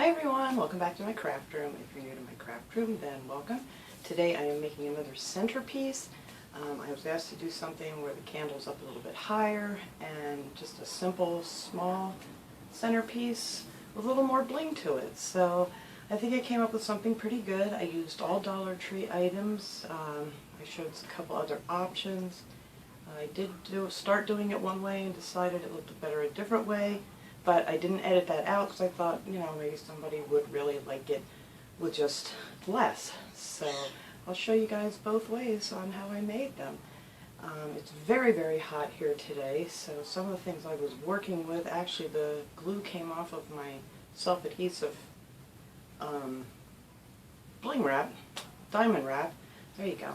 Hi everyone, welcome back to my craft room. If you're new to my craft room, then welcome. Today I am making another centerpiece. I was asked to do something where the candle's up a little bit higher and just a simple, small centerpiece with a little more bling to it. So I think I came up with something pretty good. I used all Dollar Tree items. I showed a couple other options. I did start doing it one way and decided it looked better a different way. But I didn't edit that out because I thought, maybe somebody would really like it with just less. So I'll show you guys both ways on how I made them. It's very, very hot here today, so some of the things I was working with, actually the glue came off of my self-adhesive bling wrap, diamond wrap, there you go.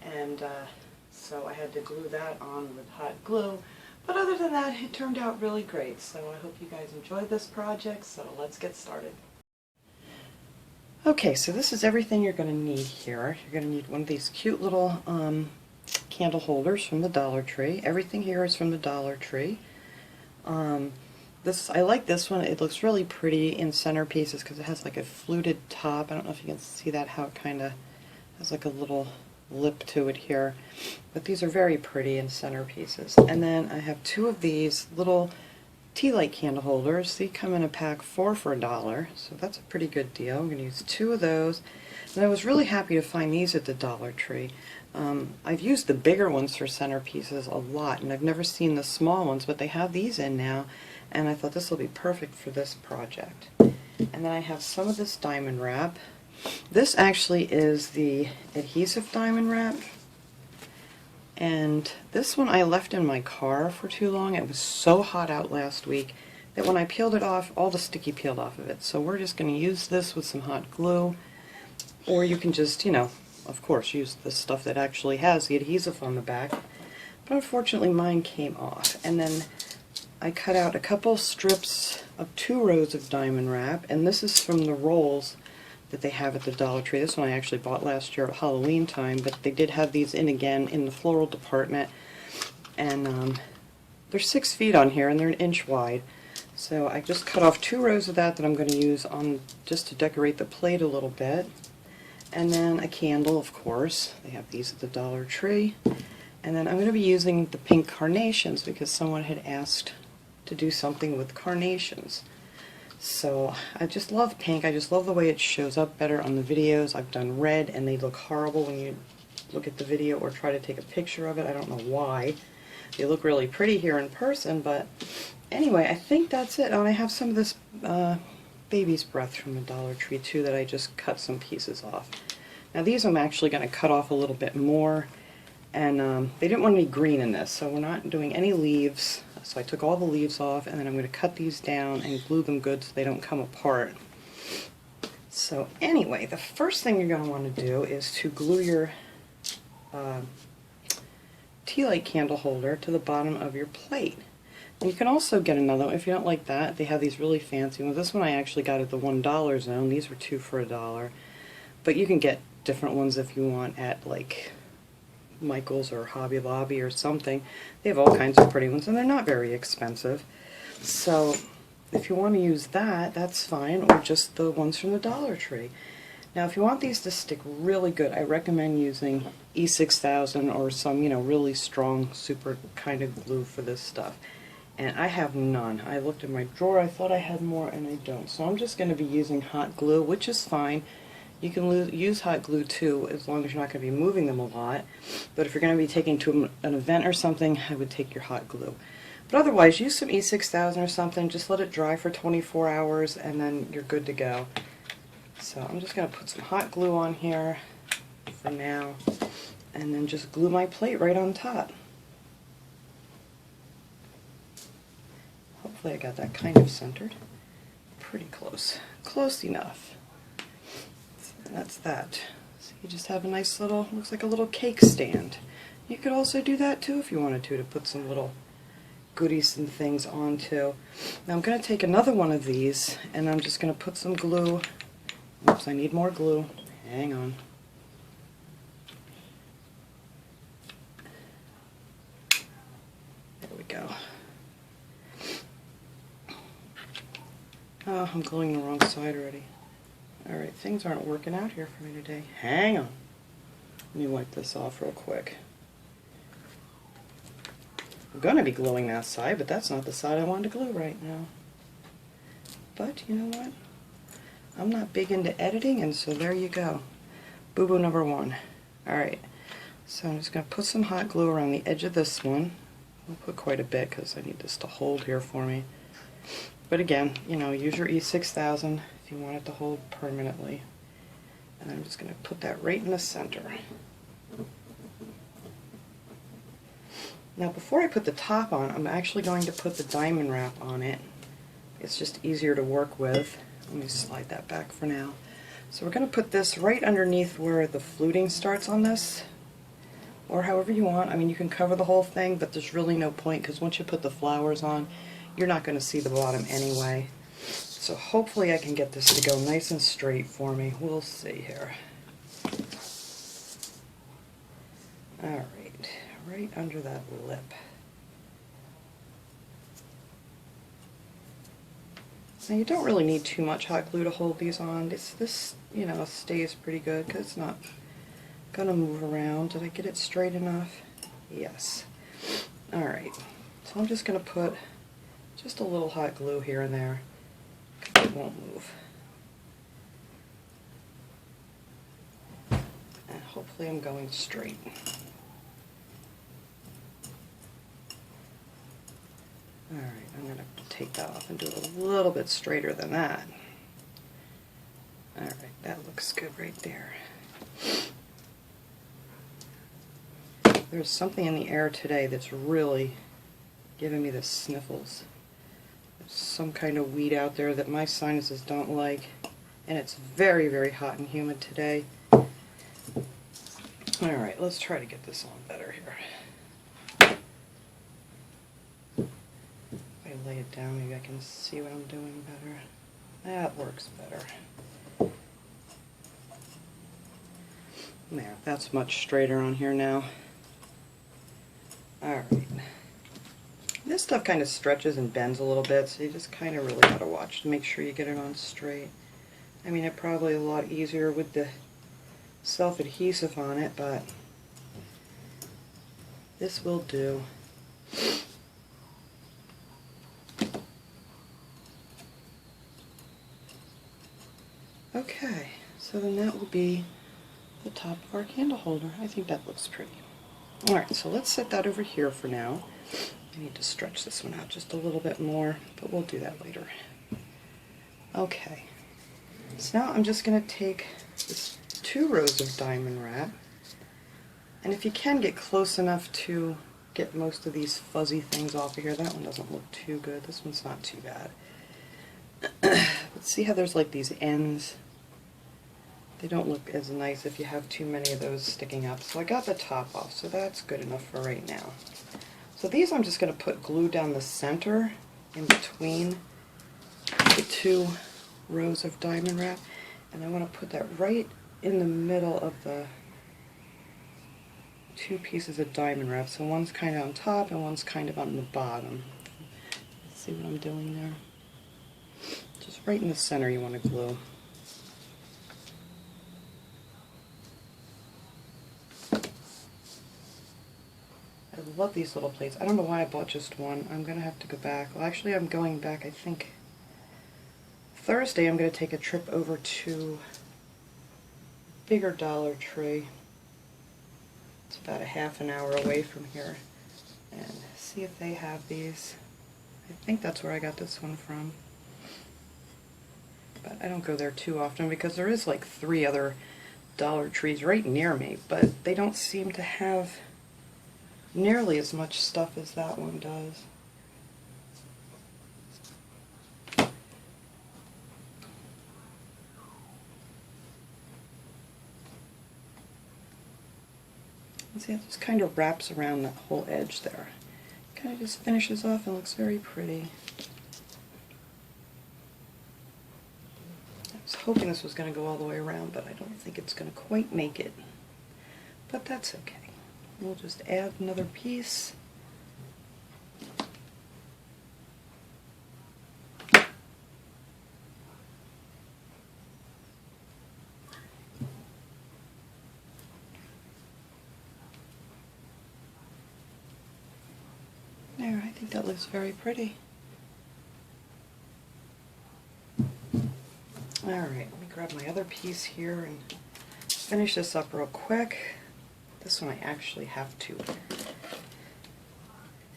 And so I had to glue that on with hot glue. But other than that, it turned out really great, so I hope you guys enjoyed this project, so let's get started. Okay, so this is everything you're going to need here. You're going to need one of these cute little candle holders from the Dollar Tree. Everything here is from the Dollar Tree. I like this one. It looks really pretty in centerpieces because it has like a fluted top. I don't know if you can see that, how it kind of has like a little lip to it here, but these are very pretty in centerpieces. And then I have two of these little tea light candle holders. They come in a pack 4 for $1, so that's a pretty good deal. I'm going to use two of those, and I was really happy to find these at the Dollar Tree. I've used the bigger ones for centerpieces a lot, and I've never seen the small ones, but they have these in now, and I thought this will be perfect for this project. And then I have some of this diamond wrap. This actually is the adhesive diamond wrap, and this one I left in my car for too long. It was so hot out last week that when I peeled it off, all the sticky peeled off of it. So we're just going to use this with some hot glue, or you can just, of course, use the stuff that actually has the adhesive on the back. But unfortunately mine came off. And then I cut out a couple strips of 2 rows of diamond wrap, and this is from the rolls that they have at the Dollar Tree. This one I actually bought last year at Halloween time, but they did have these in again in the floral department, and they're 6 feet on here and they're 1 inch wide. So I just cut off 2 rows of that I'm going to use on just to decorate the plate a little bit. And then a candle, of course. They have these at the Dollar Tree. And then I'm going to be using the pink carnations because someone had asked to do something with carnations. So I just love pink. I just love the way it shows up better on the videos. I've done red and they look horrible when you look at the video or try to take a picture of it. I don't know why. They look really pretty here in person, but anyway, I think that's it. Oh, and I have some of this baby's breath from the Dollar Tree too that I just cut some pieces off. Now these I'm actually going to cut off a little bit more, and they didn't want any green in this, so we're not doing any leaves. So I took all the leaves off, and then I'm going to cut these down and glue them good so they don't come apart. So anyway, the first thing you're going to want to do is to glue your tea light candle holder to the bottom of your plate. And you can also get another one if you don't like that. They have these really fancy ones. This one I actually got at the $1 zone. These were 2 for $1. But you can get different ones if you want at like Michael's or Hobby Lobby or something. They have all kinds of pretty ones and they're not very expensive. So if you want to use that, that's fine, or just the ones from the Dollar Tree. Now if you want these to stick really good, I recommend using E6000 or some, really strong, super kind of glue for this stuff. And I have none. I looked in my drawer, I thought I had more, and I don't. So I'm just going to be using hot glue, which is fine. You can use hot glue too, as long as you're not going to be moving them a lot. But if you're going to be taking to an event or something, I would take your hot glue. But otherwise, use some E6000 or something. Just let it dry for 24 hours, and then you're good to go. So I'm just going to put some hot glue on here for now, and then just glue my plate right on top. Hopefully I got that kind of centered. Pretty close. Close enough. And that's that. So you just have a nice little, looks like a little cake stand. You could also do that too if you wanted to put some little goodies and things onto. Now I'm going to take another one of these and I'm just going to put some glue. Oops, I need more glue. Hang on. There we go. Oh, I'm gluing the wrong side already. Alright, things aren't working out here for me today. Hang on. Let me wipe this off real quick. I'm going to be gluing that side, but that's not the side I want to glue right now. But, you know what? I'm not big into editing, and so there you go. Boo-boo number one. Alright, so I'm just going to put some hot glue around the edge of this one. I'll put quite a bit because I need this to hold here for me. But again, you know, use your E6000 if you want it to hold permanently. And I'm just going to put that right in the center. Now before I put the top on, I'm actually going to put the diamond wrap on it. It's just easier to work with. Let me slide that back for now. So we're going to put this right underneath where the fluting starts on this, or however you want. I mean, you can cover the whole thing, but there's really no point because once you put the flowers on, you're not going to see the bottom anyway. So hopefully I can get this to go nice and straight for me. We'll see here. Alright, right under that lip. Now you don't really need too much hot glue to hold these on. This you know, stays pretty good because it's not going to move around. Did I get it straight enough? Yes. Alright, so I'm just going to put just a little hot glue here and there. It won't move. And hopefully I'm going straight. Alright, I'm going to take that off and do it a little bit straighter than that. Alright, that looks good right there. There's something in the air today that's really giving me the sniffles. There's some kind of weed out there that my sinuses don't like, and it's very, very hot and humid today. Alright, let's try to get this on better here. If I lay it down, maybe I can see what I'm doing better. That works better. There, that's much straighter on here now. Alright. This stuff kind of stretches and bends a little bit, so you just kind of really got to watch to make sure you get it on straight. I mean, it's probably a lot easier with the self-adhesive on it, but this will do. Okay, so then that will be the top of our candle holder. I think that looks pretty. Alright, so let's set that over here for now. I need to stretch this one out just a little bit more, but we'll do that later. Okay, so now I'm just going to take this 2 rows of diamond wrap, and if you can get close enough to get most of these fuzzy things off of here. That one doesn't look too good. This one's not too bad. But see how there's like these ends? They don't look as nice if you have too many of those sticking up. So I got the top off, so that's good enough for right now. So these I'm just going to put glue down the center in between the 2 rows of diamond wrap, and I want to put that right in the middle of the 2 pieces of diamond wrap. So one's kind of on top and one's kind of on the bottom. Let's see what I'm doing there. Just right in the center you want to glue. I love these little plates. I don't know why I bought just one. I'm going to have to go back. Well, actually, I'm going back, I think, Thursday. I'm going to take a trip over to a bigger Dollar Tree. It's about a half an hour away from here. And see if they have these. I think that's where I got this one from. But I don't go there too often because there is like 3 other Dollar Trees right near me, but they don't seem to have nearly as much stuff as that one does. And see, it just kind of wraps around that whole edge there. Kind of just finishes off and looks very pretty. I was hoping this was going to go all the way around, but I don't think it's going to quite make it. But that's okay. We'll just add another piece. There, I think that looks very pretty. Alright, let me grab my other piece here and finish this up real quick. This one I actually have to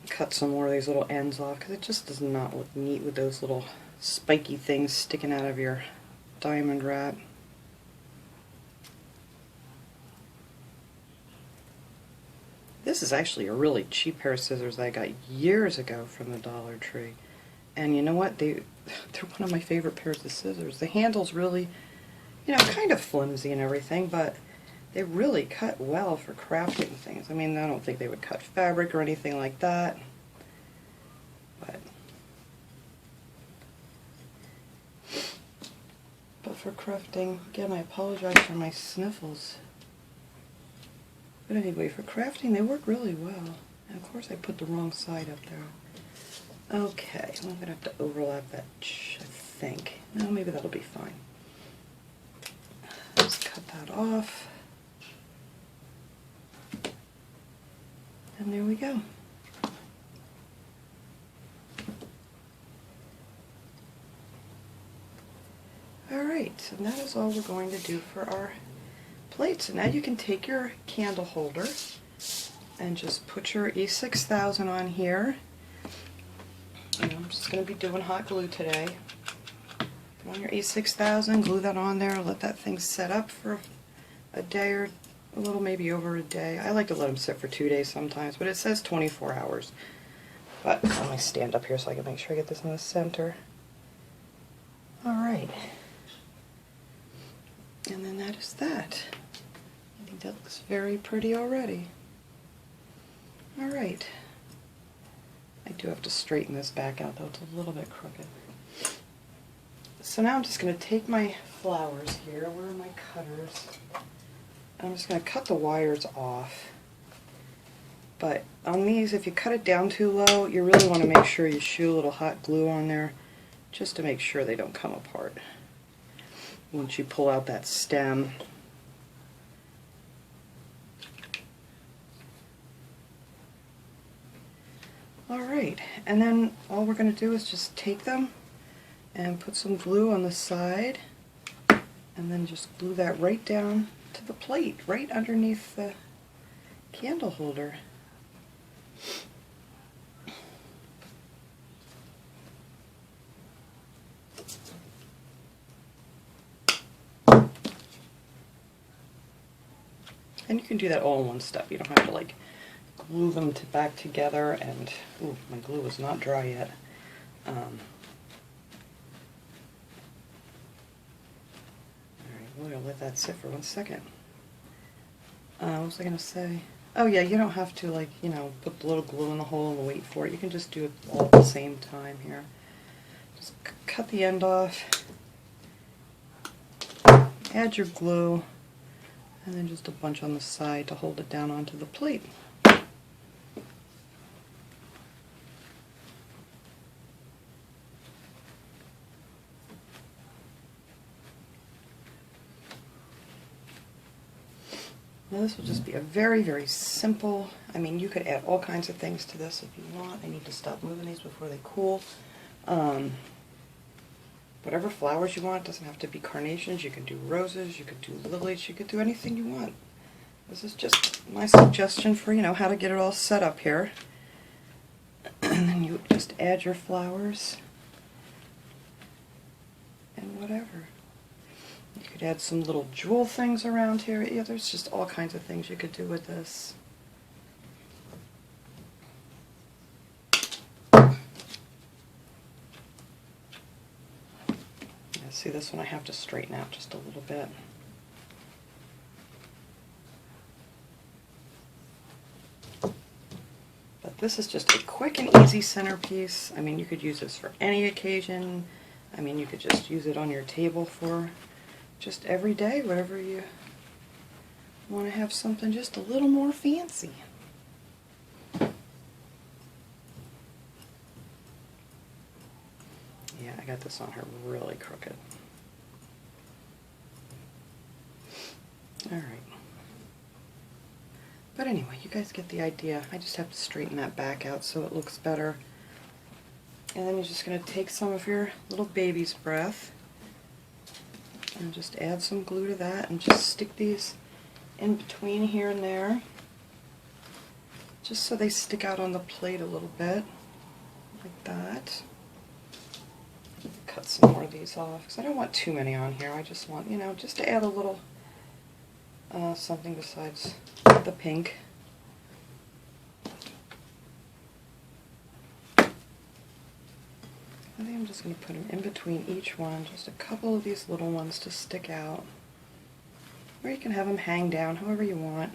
cut some more of these little ends off because it just does not look neat with those little spiky things sticking out of your diamond wrap. This is actually a really cheap pair of scissors I got years ago from the Dollar Tree. And you know what? They're one of my favorite pairs of scissors. The handle's really, you know, kind of flimsy and everything, but they really cut well for crafting things. I mean, I don't think they would cut fabric or anything like that. But for crafting, again, I apologize for my sniffles. But anyway, for crafting, they work really well. And of course, I put the wrong side up there. Okay, I'm going to have to overlap that, I think. No, maybe that'll be fine. Just cut that off. And there we go. Alright, so that is all we're going to do for our plate. So now you can take your candle holder and just put your E6000 on here. And I'm just going to be doing hot glue today. Put on your E6000, glue that on there, let that thing set up for a day or a little, maybe over a day. I like to let them sit for 2 days sometimes, but it says 24 hours. But let me stand up here so I can make sure I get this in the center. Alright. And then that is that. I think that looks very pretty already. Alright. I do have to straighten this back out though, it's a little bit crooked. So now I'm just going to take my flowers here, where are my cutters? I'm just going to cut the wires off. But on these, if you cut it down too low, you really want to make sure you shoot a little hot glue on there, just to make sure they don't come apart once you pull out that stem. Alright, and then all we're going to do is just take them and put some glue on the side, and then just glue that right down to the plate, right underneath the candle holder. And you can do that all in one step. You don't have to like glue them back together. And ooh, my glue is not dry yet. Alright, we're gonna let that sit for 1 second. What was I gonna say? Oh yeah, you don't have to like, you know, put the little glue in the hole and wait for it. You can just do it all at the same time here. Just cut the end off. Add your glue. And then just a bunch on the side to hold it down onto the plate. Yeah, now this will just be a very, very simple, I mean you could add all kinds of things to this if you want. I need to stop moving these before they cool. Whatever flowers you want, it doesn't have to be carnations, you can do roses, you could do lilies, you could do anything you want. This is just my suggestion for, you know, how to get it all set up here. And then you just add your flowers and whatever. You could add some little jewel things around here. Yeah, there's just all kinds of things you could do with this. See, this one I have to straighten out just a little bit. But this is just a quick and easy centerpiece. I mean, you could use this for any occasion. I mean, you could just use it on your table for just every day, whatever you want to have something just a little more fancy. Yeah, I got this on her really crooked. Alright. But anyway, you guys get the idea. I just have to straighten that back out so it looks better. And then you're just going to take some of your little baby's breath and just add some glue to that and just stick these in between here and there, just so they stick out on the plate a little bit, like that. Cut some more of these off because I don't want too many on here. I just want, you know, just to add a little something besides the pink. I think I'm just going to put them in between each one, just a couple of these little ones to stick out. Or you can have them hang down however you want.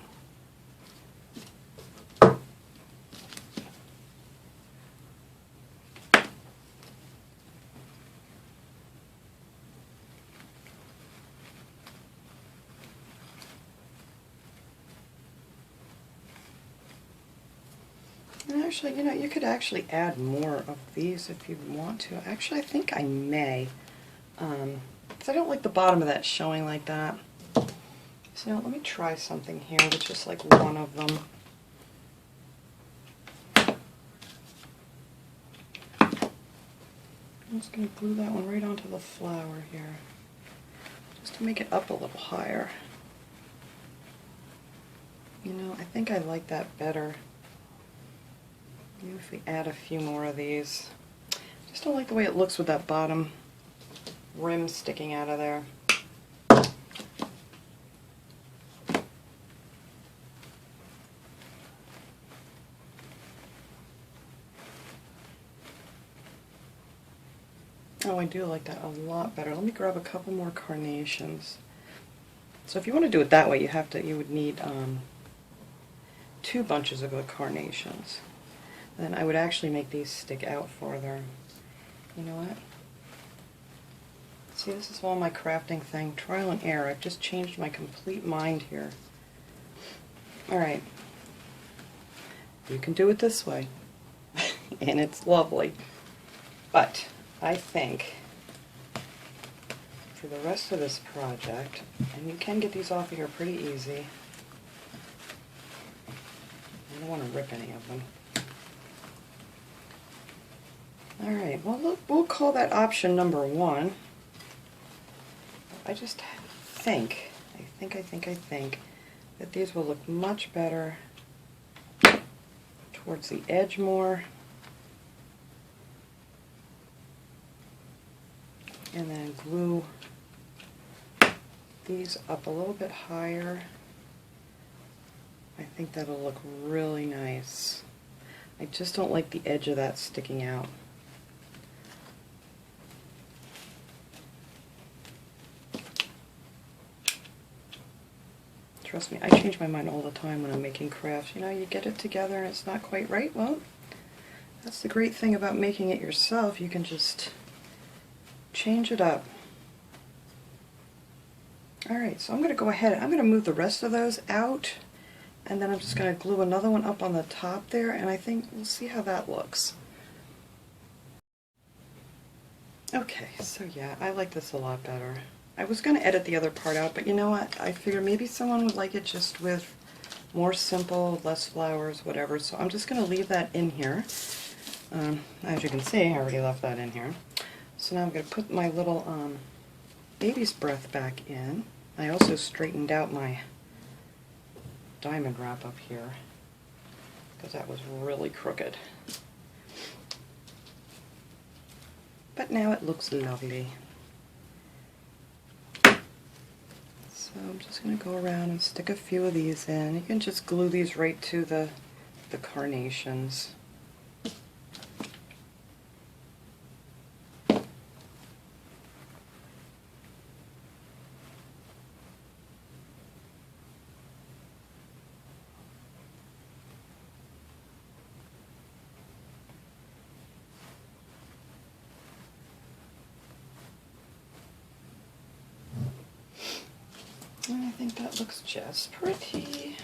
And actually, you know, you could actually add more of these if you want to. Actually, I think I may. Because I don't like the bottom of that showing like that. So now let me try something here with just like one of them. I'm just going to glue that one right onto the flower here, just to make it up a little higher. You know, I think I like that better. Maybe if we add a few more of these. Just don't like the way it looks with that bottom rim sticking out of there. Oh, I do like that a lot better. Let me grab a couple more carnations. So if you want to do it that way, you would need 2 bunches of the carnations. Then I would actually make these stick out farther. You know what? See, this is all my crafting thing, trial and error. I've just changed my complete mind here. Alright. You can do it this way. And it's lovely. But I think for the rest of this project, and you can get these off of here pretty easy. I don't want to rip any of them. Alright, well look, we'll call that option number 1. I just think that these will look much better towards the edge more. And then glue these up a little bit higher. I think that'll look really nice. I just don't like the edge of that sticking out. Trust me, I change my mind all the time when I'm making crafts. You know, you get it together and it's not quite right. Well, that's the great thing about making it yourself. You can just change it up. Alright, so I'm going to go ahead. I'm going to move the rest of those out, and then I'm just going to glue another one up on the top there, and I think we'll see how that looks. Okay, so yeah, I like this a lot better. I was going to edit the other part out, but you know what? I figured maybe someone would like it just with more simple, less flowers, whatever, so I'm just going to leave that in here. As you can see, I already left that in here. So now I'm going to put my little baby's breath back in. I also straightened out my diamond wrap up here because that was really crooked. But now it looks lovely. So I'm just going to go around and stick a few of these in. You can just glue these right to the carnations. And I think that looks just pretty.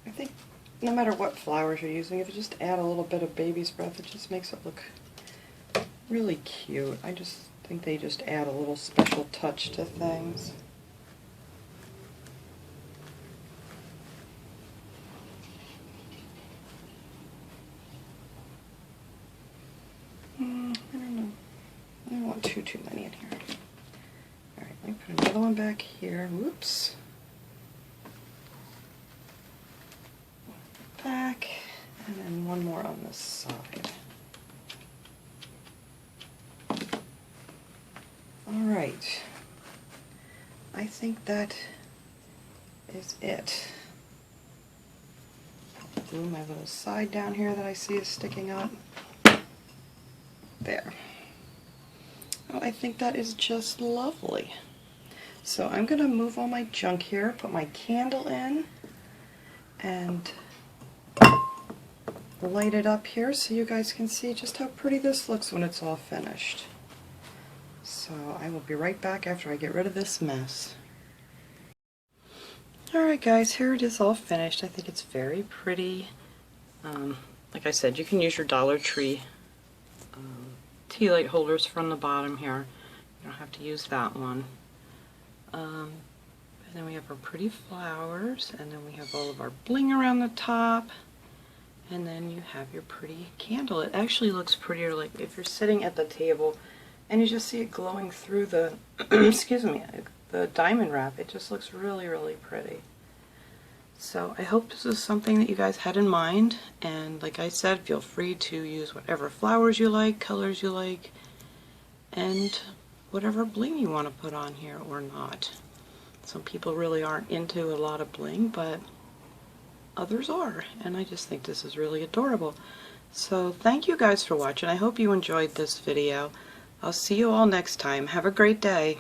I think no matter what flowers you're using, if you just add a little bit of baby's breath, it just makes it look really cute. I just think they just add a little special touch to things. too many in here. Alright, let me put another one back here. Whoops. Back, and then one more on this side. Alright. I think that is it. Glue my little side down here that I see is sticking up. There. Oh, I think that is just lovely. So I'm going to move all my junk here, put my candle in, and light it up here so you guys can see just how pretty this looks when it's all finished. So I will be right back after I get rid of this mess. Alright guys, here it is all finished. I think it's very pretty. Like I said, you can use your Dollar Tree tea light holders from the bottom here. You don't have to use that one. And then we have our pretty flowers, and then we have all of our bling around the top, and then you have your pretty candle. It actually looks prettier like if you're sitting at the table and you just see it glowing through the excuse me, the diamond wrap. It just looks really, really pretty. So I hope this is something that you guys had in mind, and like I said, feel free to use whatever flowers you like, colors you like, and whatever bling you want to put on here or not. Some people really aren't into a lot of bling, but others are, and I just think this is really adorable. So thank you guys for watching. I hope you enjoyed this video. I'll see you all next time. Have a great day.